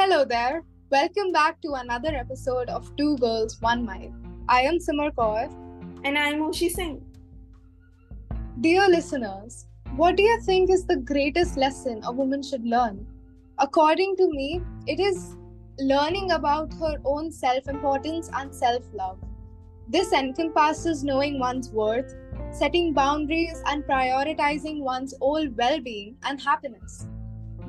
Hello there. Welcome back to another episode of Two Girls, One Mic. I am Simar Kaur. And I'm Oshi Singh. Dear listeners, what do you think is the greatest lesson a woman should learn? According to me, it is learning about her own self-importance and self-love. This encompasses knowing one's worth, setting boundaries, and prioritizing one's own well-being and happiness.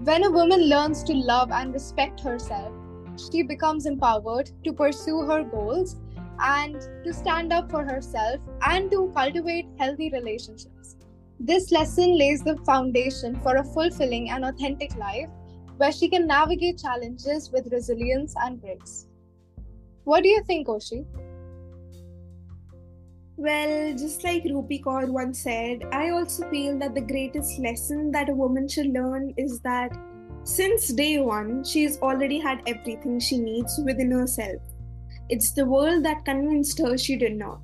When a woman learns to love and respect herself, she becomes empowered to pursue her goals and to stand up for herself and to cultivate healthy relationships. This lesson lays the foundation for a fulfilling and authentic life where she can navigate challenges with resilience and grace. What do you think, Oshi? Well, just like Rupi Kaur once said, I also feel that the greatest lesson that a woman should learn is that since day one, she's already had everything she needs within herself. It's the world that convinced her she did not.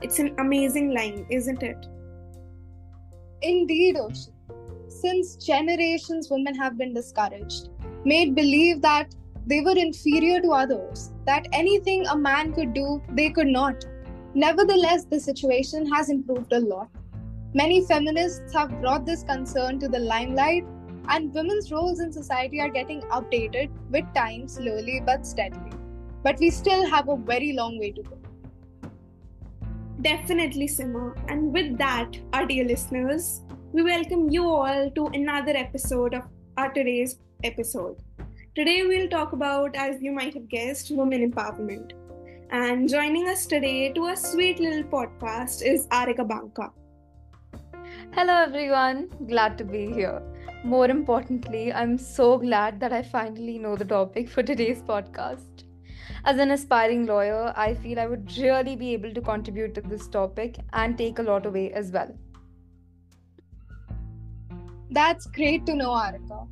It's an amazing line, isn't it? Indeed, Oshi. Since generations, women have been discouraged, made believe that they were inferior to others, that anything a man could do, they could not. Nevertheless, the situation has improved a lot. Many feminists have brought this concern to the limelight, and women's roles in society are getting updated with time slowly but steadily. But we still have a very long way to go. Definitely, Sima. And with that, our dear listeners, we welcome you all to another episode of our today's episode. Today, we'll talk about, as you might have guessed, women empowerment. And joining us today to a sweet little podcast is Arika Banka. Hello everyone, glad to be here. More importantly, I'm so glad that I finally know the topic for today's podcast. As an aspiring lawyer, I feel I would really be able to contribute to this topic and take a lot away as well. That's great to know, Arika.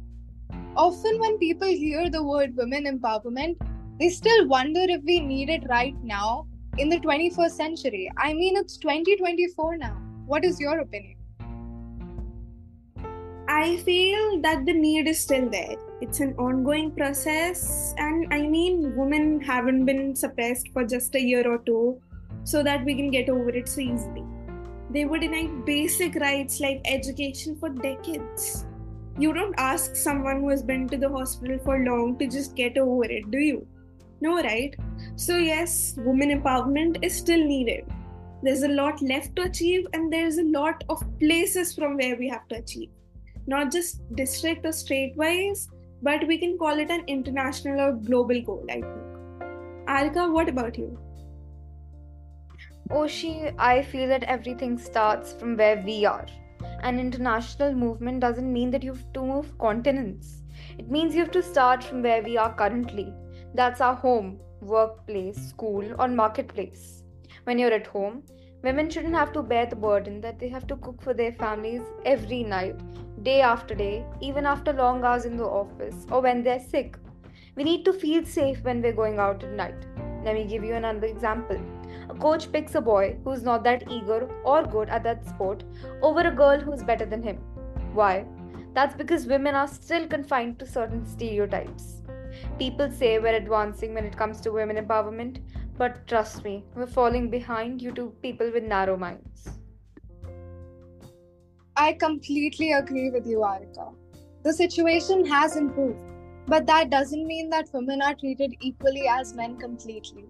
Often, when people hear the word women empowerment, they still wonder if we need it right now in the 21st century. I mean, it's 2024 now. What is your opinion? I feel that the need is still there. It's an ongoing process, and I mean, women haven't been suppressed for just a year or two so that we can get over it so easily. They were denied basic rights like education for decades. You don't ask someone who has been to the hospital for long to just get over it, do you? No, right? So yes, women empowerment is still needed. There's a lot left to achieve, and there's a lot of places from where we have to achieve. Not just district or state-wise, but we can call it an international or global goal, I think. Arika, what about you? Oshi, I feel that everything starts from where we are. An international movement doesn't mean that you have to move continents. It means you have to start from where we are currently. That's our home, workplace, school, or marketplace. When you're at home, women shouldn't have to bear the burden that they have to cook for their families every night, day after day, even after long hours in the office, or when they're sick. We need to feel safe when we're going out at night. Let me give you another example. A coach picks a boy who's not that eager or good at that sport over a girl who's better than him. Why? That's because women are still confined to certain stereotypes. People say we're advancing when it comes to women empowerment, but trust me, we're falling behind due to people with narrow minds. I completely agree with you, Arika. The situation has improved, but that doesn't mean that women are treated equally as men completely.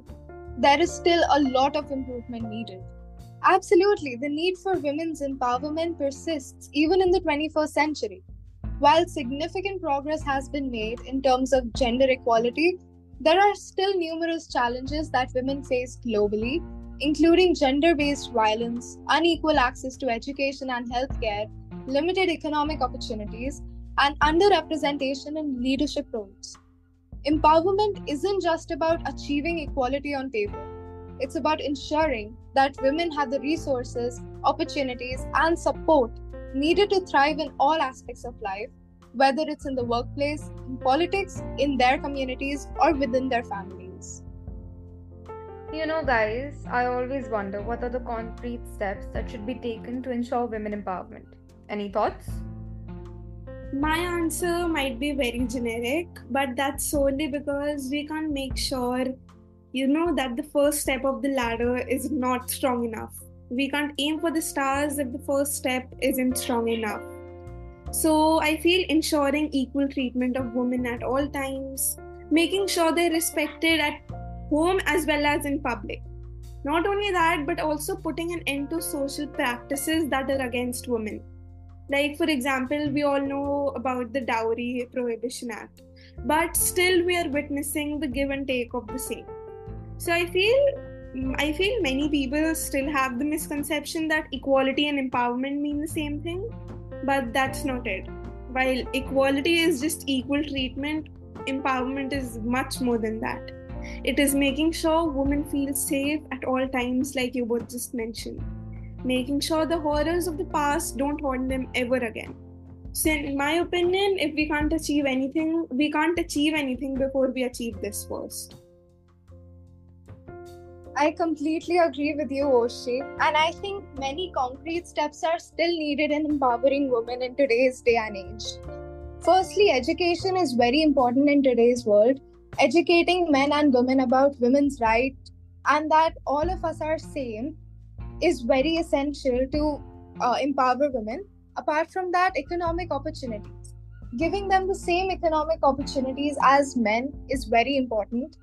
There is still a lot of improvement needed. Absolutely, the need for women's empowerment persists even in the 21st century. While significant progress has been made in terms of gender equality, there are still numerous challenges that women face globally, including gender-based violence, unequal access to education and healthcare, limited economic opportunities, and underrepresentation in leadership roles. Empowerment isn't just about achieving equality on paper. It's about ensuring that women have the resources, opportunities, and support needed to thrive in all aspects of life, whether it's in the workplace, in politics, in their communities, or within their families. You know, guys, I always wonder what are the concrete steps that should be taken to ensure women empowerment. Any thoughts? My answer might be very generic, but that's solely because we can't make sure, that the first step of the ladder is not strong enough. We can't aim for the stars if the first step isn't strong enough. So I feel ensuring equal treatment of women at all times, making sure they're respected at home as well as in public. Not only that, but also putting an end to social practices that are against women. Like, for example, we all know about the Dowry Prohibition Act, but still we are witnessing the give and take of the same. So I feel many people still have the misconception that equality and empowerment mean the same thing, but that's not it. While equality is just equal treatment, empowerment is much more than that. It is making sure women feel safe at all times, like you both just mentioned. Making sure the horrors of the past don't haunt them ever again. So, in my opinion, if we can't achieve anything, we can't achieve anything before we achieve this first. I completely agree with you, Oshi, and I think many concrete steps are still needed in empowering women in today's day and age. Firstly, education is very important in today's world. Educating men and women about women's rights and that all of us are same is very essential to empower women. Apart from that, economic opportunities. Giving them the same economic opportunities as men is very important.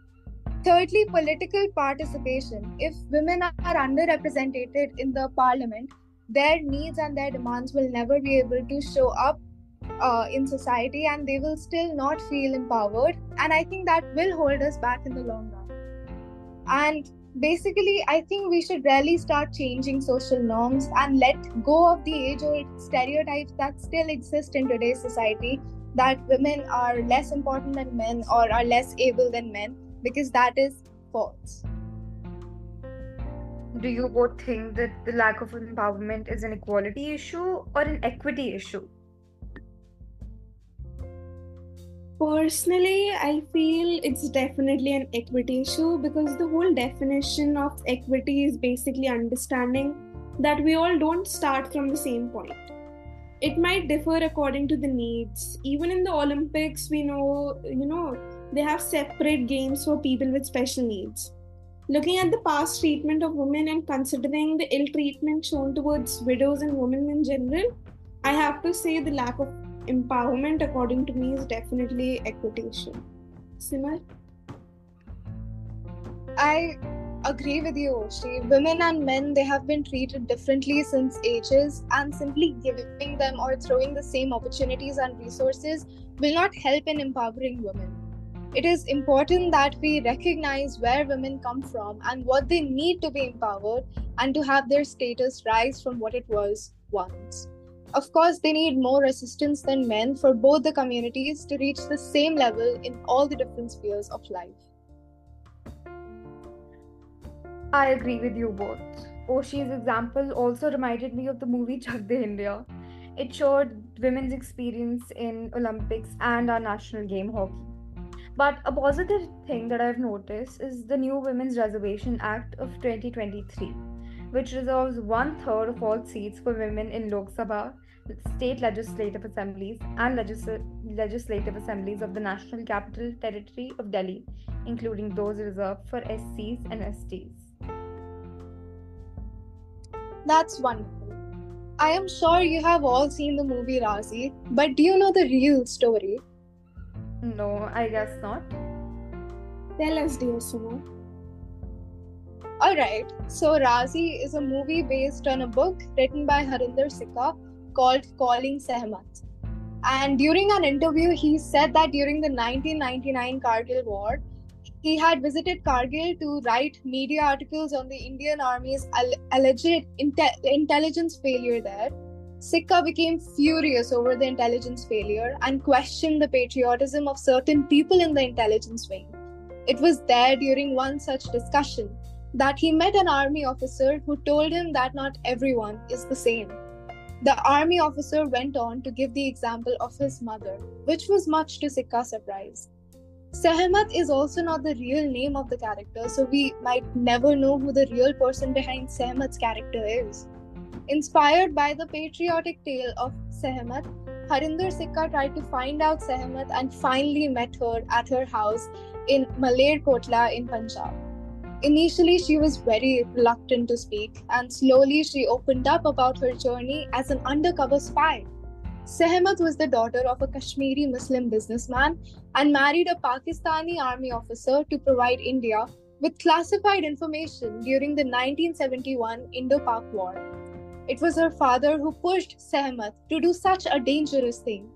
Thirdly, political participation. If women are underrepresented in the parliament, their needs and their demands will never be able to show up in society, and they will still not feel empowered. And I think that will hold us back in the long run. And basically, I think we should really start changing social norms and let go of the age-old stereotypes that still exist in today's society, that women are less important than men or are less able than men, because that is false. Do you both think that the lack of empowerment is an equality issue or an equity issue? Personally, I feel it's definitely an equity issue because the whole definition of equity is basically understanding that we all don't start from the same point. It might differ according to the needs. Even in the Olympics, we know, they have separate games for people with special needs. Looking at the past treatment of women and considering the ill treatment shown towards widows and women in general, I have to say the lack of empowerment, according to me, is definitely equity issue. Simar? I agree with you, Oshi. Women and men, they have been treated differently since ages, and simply giving them or throwing the same opportunities and resources will not help in empowering women. It is important that we recognize where women come from and what they need to be empowered and to have their status rise from what it was once. Of course, they need more assistance than men for both the communities to reach the same level in all the different spheres of life. I agree with you both. Oshi's example also reminded me of the movie Chak De India. It showed women's experience in Olympics and our national game hockey. But a positive thing that I've noticed is the new Women's Reservation Act of 2023, which reserves 1/3 of all seats for women in Lok Sabha, state legislative assemblies, and legislative assemblies of the National Capital Territory of Delhi, including those reserved for SCs and STs. That's wonderful. I am sure you have all seen the movie Razi, but do you know the real story? No, I guess not. Tell us, dear Simar. Alright, so Razi is a movie based on a book written by Harinder Sikka called Calling Sehmat. And during an interview, he said that during the 1999 Kargil War, he had visited Kargil to write media articles on the Indian Army's alleged intelligence failure there. Sikka became furious over the intelligence failure and questioned the patriotism of certain people in the intelligence wing. It was there during one such discussion that he met an army officer who told him that not everyone is the same. The army officer went on to give the example of his mother, which was much to Sikka's surprise. Sehmat is also not the real name of the character, so we might never know who the real person behind Sehmat's character is. Inspired by the patriotic tale of Sehmat, Harinder Sikka tried to find out Sehmat and finally met her at her house in Malerkotla in Punjab. Initially, she was very reluctant to speak, and slowly she opened up about her journey as an undercover spy. Sehmat was the daughter of a Kashmiri Muslim businessman and married a Pakistani army officer to provide India with classified information during the 1971 Indo-Pak War. It was her father who pushed Sehmat to do such a dangerous thing.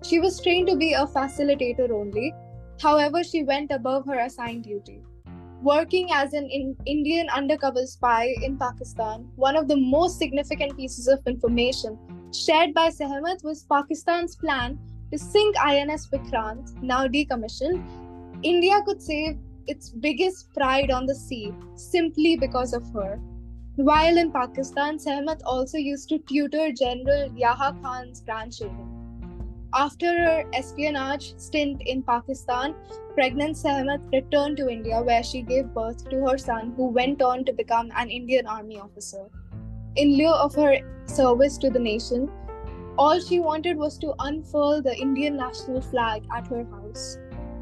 She was trained to be a facilitator only, however, she went above her assigned duty. Working as an Indian undercover spy in Pakistan, one of the most significant pieces of information shared by Sehmat was Pakistan's plan to sink INS Vikrant, now decommissioned. India could save its biggest pride on the sea simply because of her. While in Pakistan, Sehmat also used to tutor General Yaha Khan's grandchildren. After her espionage stint in Pakistan, pregnant Sehmat returned to India where she gave birth to her son who went on to become an Indian Army officer. In lieu of her service to the nation, all she wanted was to unfurl the Indian national flag at her house.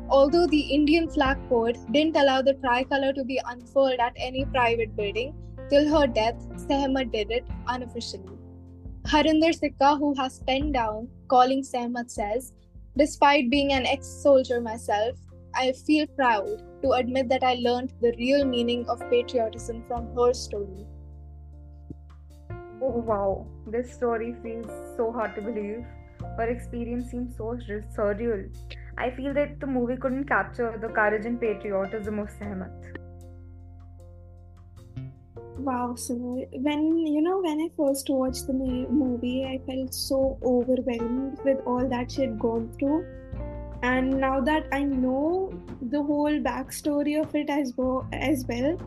Although the Indian flag code didn't allow the tricolour to be unfurled at any private building, till her death, Sehmat did it unofficially. Harinder Sikka, who has penned down Calling Sehmat, says, "Despite being an ex-soldier myself, I feel proud to admit that I learned the real meaning of patriotism from her story." Oh wow, this story feels so hard to believe. Her experience seems so surreal. I feel that the movie couldn't capture the courage and patriotism of Sehmat. Wow, so when I first watched the movie, I felt so overwhelmed with all that she had gone through. And now that I know the whole backstory of it as well,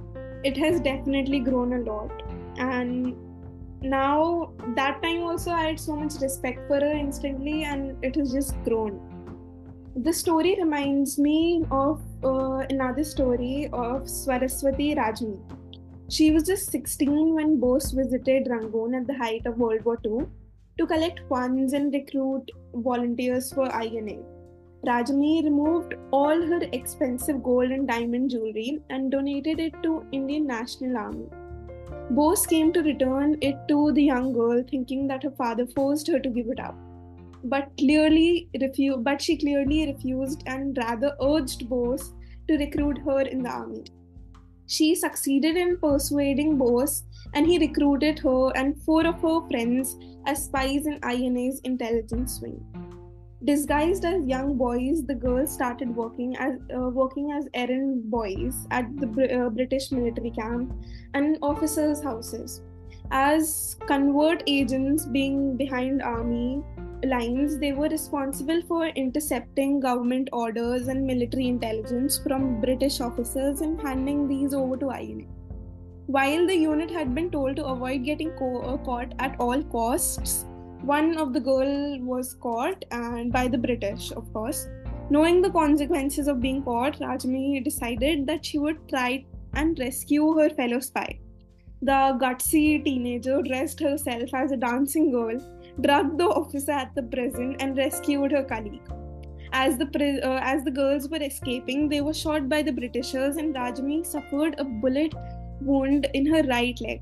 it has definitely grown a lot. And now that time also I had so much respect for her instantly, and it has just grown. The story reminds me of another story of Saraswati Rajni. She was just 16 when Bose visited Rangoon at the height of World War II to collect funds and recruit volunteers for INA. Rajni removed all her expensive gold and diamond jewelry and donated it to Indian National Army. Bose came to return it to the young girl, thinking that her father forced her to give it up. But she clearly refused and rather urged Bose to recruit her in the army. She succeeded in persuading Bose, and he recruited her and 4 of her friends as spies in INA's intelligence wing. Disguised as young boys, the girls started working as errand boys at the British military camp and officers' houses. As convert agents being behind army lines, they were responsible for intercepting government orders and military intelligence from British officers and handing these over to INA. While the unit had been told to avoid getting caught at all costs, one of the girl was caught, and by the British, of course. Knowing the consequences of being caught, Rajni decided that she would try and rescue her fellow spy. The gutsy teenager dressed herself as a dancing girl, drugged the officer at the prison, and rescued her colleague. As the girls were escaping, they were shot by the Britishers, and Rajni suffered a bullet wound in her right leg.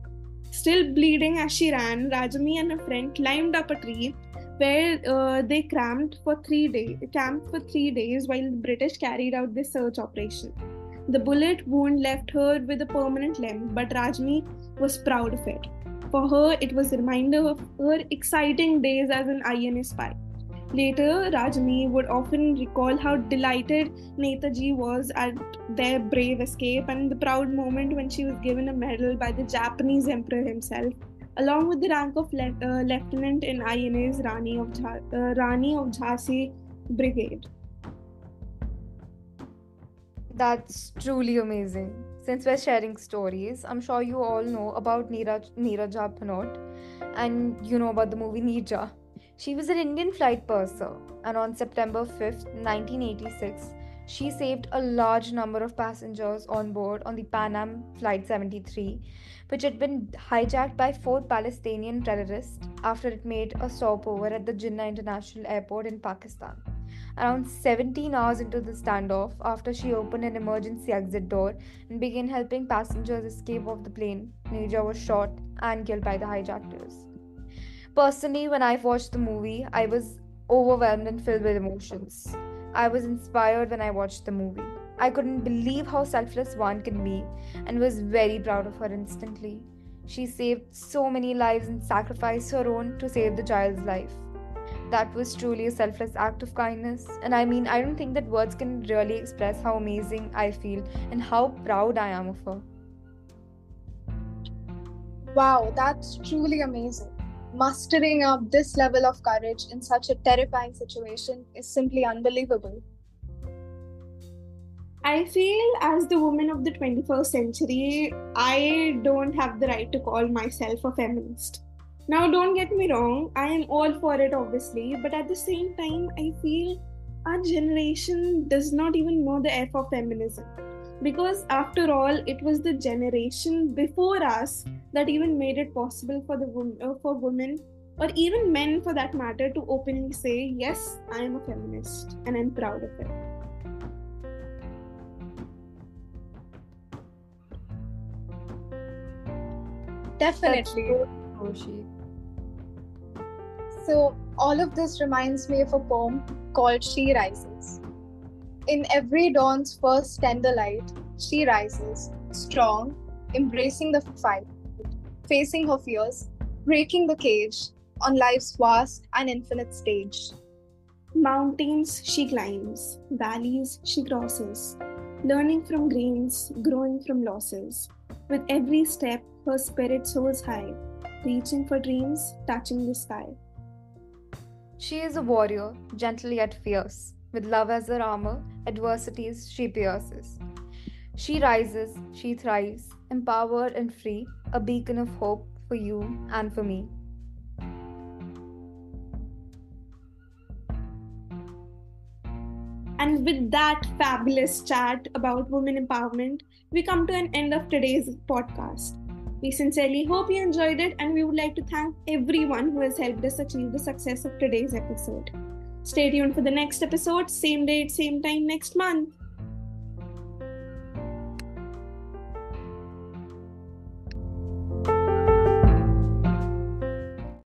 Still bleeding as she ran, Rajni and her friend climbed up a tree where they camped for 3 days while the British carried out this search operation. The bullet wound left her with a permanent limp, but Rajni was proud of it. For her, it was a reminder of her exciting days as an INA spy. Later, Rajni would often recall how delighted Netaji was at their brave escape and the proud moment when she was given a medal by the Japanese emperor himself, along with the rank of lieutenant in INA's Rani of Jhansi Brigade. That's truly amazing. Since we're sharing stories, I'm sure you all know about Neeraj Bhanot, and you know about the movie Neerja. She was an Indian flight purser, and on September 5th, 1986, She saved a large number of passengers on board on the Pan Am Flight 73, which had been hijacked by four Palestinian terrorists after it made a stopover at the Jinnah International Airport in Pakistan. Around 17 hours into the standoff, after she opened an emergency exit door and began helping passengers escape off the plane, Neerja was shot and killed by the hijackers. Personally, when I watched the movie, I was overwhelmed and filled with emotions. I was inspired when I watched the movie. I couldn't believe how selfless one can be and was very proud of her instantly. She saved so many lives and sacrificed her own to save the child's life. That was truly a selfless act of kindness. And I mean, I don't think that words can really express how amazing I feel and how proud I am of her. Wow, that's truly amazing. Mustering up this level of courage in such a terrifying situation is simply unbelievable. I feel as the woman of the 21st century, I don't have the right to call myself a feminist. Now, don't get me wrong, I am all for it, obviously, but at the same time, I feel our generation does not even know the F of feminism. Because after all, it was the generation before us that even made it possible for for women, or even men for that matter, to openly say, yes, I am a feminist and I'm proud of it. Definitely. Roshi. So, all of this reminds me of a poem called She Rises. In every dawn's first tender light, she rises, strong, embracing the fight, facing her fears, breaking the cage on life's vast and infinite stage. Mountains she climbs, valleys she crosses, learning from gains, growing from losses. With every step, her spirit soars high, reaching for dreams, touching the sky. She is a warrior, gentle yet fierce. With love as her armor, adversities she pierces. She rises, she thrives, empowered and free, a beacon of hope for you and for me. And with that fabulous chat about women empowerment, we come to an end of today's podcast. We sincerely hope you enjoyed it, and we would like to thank everyone who has helped us achieve the success of today's episode. Stay tuned for the next episode, same date, same time next month.